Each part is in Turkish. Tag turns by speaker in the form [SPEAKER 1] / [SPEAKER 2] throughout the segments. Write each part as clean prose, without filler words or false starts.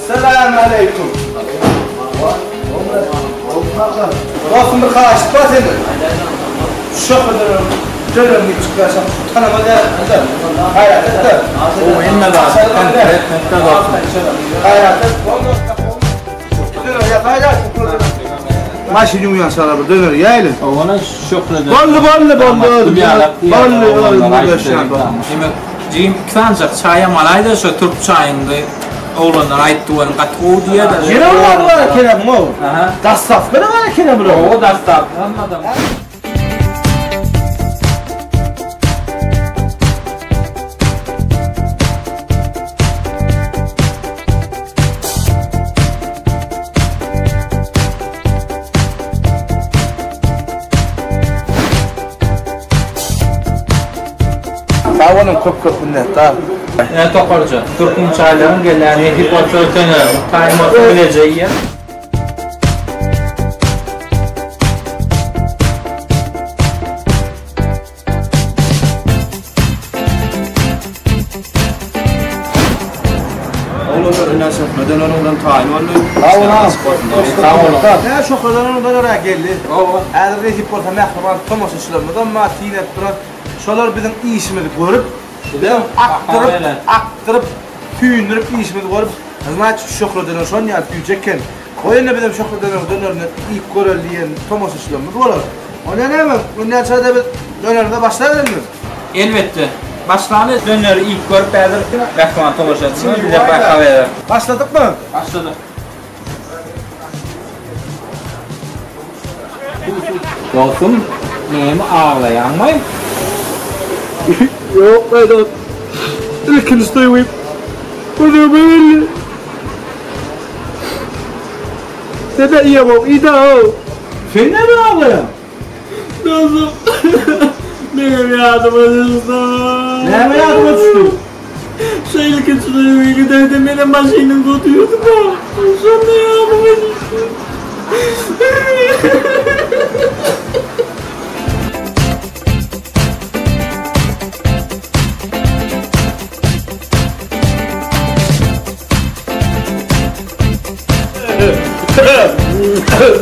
[SPEAKER 1] Selamun aleyküm. Dostum bir kaçtı var senin. Şok ederim. Görüyorum bir çıkarsam. Tanıma da. Hayat etti.
[SPEAKER 2] O inme da. Etmekte dostum.
[SPEAKER 1] Hayat etti. Yapacak. Maşini uyan sana bu döner yayılın.
[SPEAKER 2] Ona şükredelim.
[SPEAKER 1] Bollu.
[SPEAKER 2] Demek Jim kısancak çayım alaydı şu Türk çayında oğlanlar ayttığı katı diye de.
[SPEAKER 1] Yine var Kerem o. Dastaf bana var Kerem bu.
[SPEAKER 2] O dastaf. Anladım.
[SPEAKER 1] Tavanın köp minnettar.
[SPEAKER 2] Ne tokarca? Türk'ün çaylarının gelen hipotroteni kaymak bileceği.
[SPEAKER 1] Oğlum nasipmeden ondan tayin
[SPEAKER 2] Sağ olun.
[SPEAKER 1] Ne şu kadar ondan oraya geldi. Eğer rezil porta mehman Thomas işlemeden ma tinet duran şolar bizim işimizi görüp aktırıp tüyündürüp işimizi görüp hizmet şokladan son ya tüyecekken o yine bizim şokladan dönerini ilk görüldüğün Thomas işlemimiz olur. Ona ne mi? Bundan sonra da dönerine başlayalım mı?
[SPEAKER 2] Elbette. Başlanı döneri ilk görüp eğer mehman Thomas açısını bize bakabilir.
[SPEAKER 1] Başladık mı?
[SPEAKER 2] Başladı. Dostum, neyim ağlayan mı?
[SPEAKER 1] Yok ben İlkini duymayayım. Bunu böyle. Neden iyi bu? İyi de o. Sen ne mi ağlayan?
[SPEAKER 3] Dostum, benim yardım ediyorsun.
[SPEAKER 1] Ne mi yardım etsin?
[SPEAKER 3] Şeylik içine giderdim benim maşinim tutuyordu mu? Sen ne yardım ediyorsun?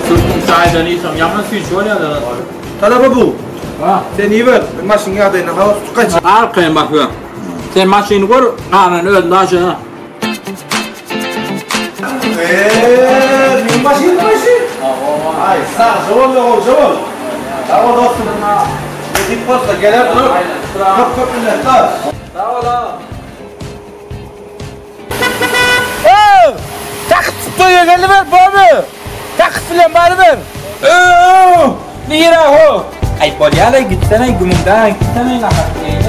[SPEAKER 2] Türk'ün çaydan iyisem yaman suyu şöyle ya da.
[SPEAKER 1] Talaba bu.
[SPEAKER 2] Ha.
[SPEAKER 1] Sen iyi ver. Maşin yağdayına hava tutu kaç.
[SPEAKER 2] Arkaya bakıyorum. Sen maşini koy, kanan öldü aşağı.
[SPEAKER 1] Benim maşin. Ay sağ zavol zavol zavol. Zavol dostum. Gidip posta gelir dur. Kap milletler. Zavol ha. Takıtıya geldi ver bana. Takıt filan bana ver.
[SPEAKER 2] Nira ho. Ay polyala gitsene gümünden gitsene nakatı.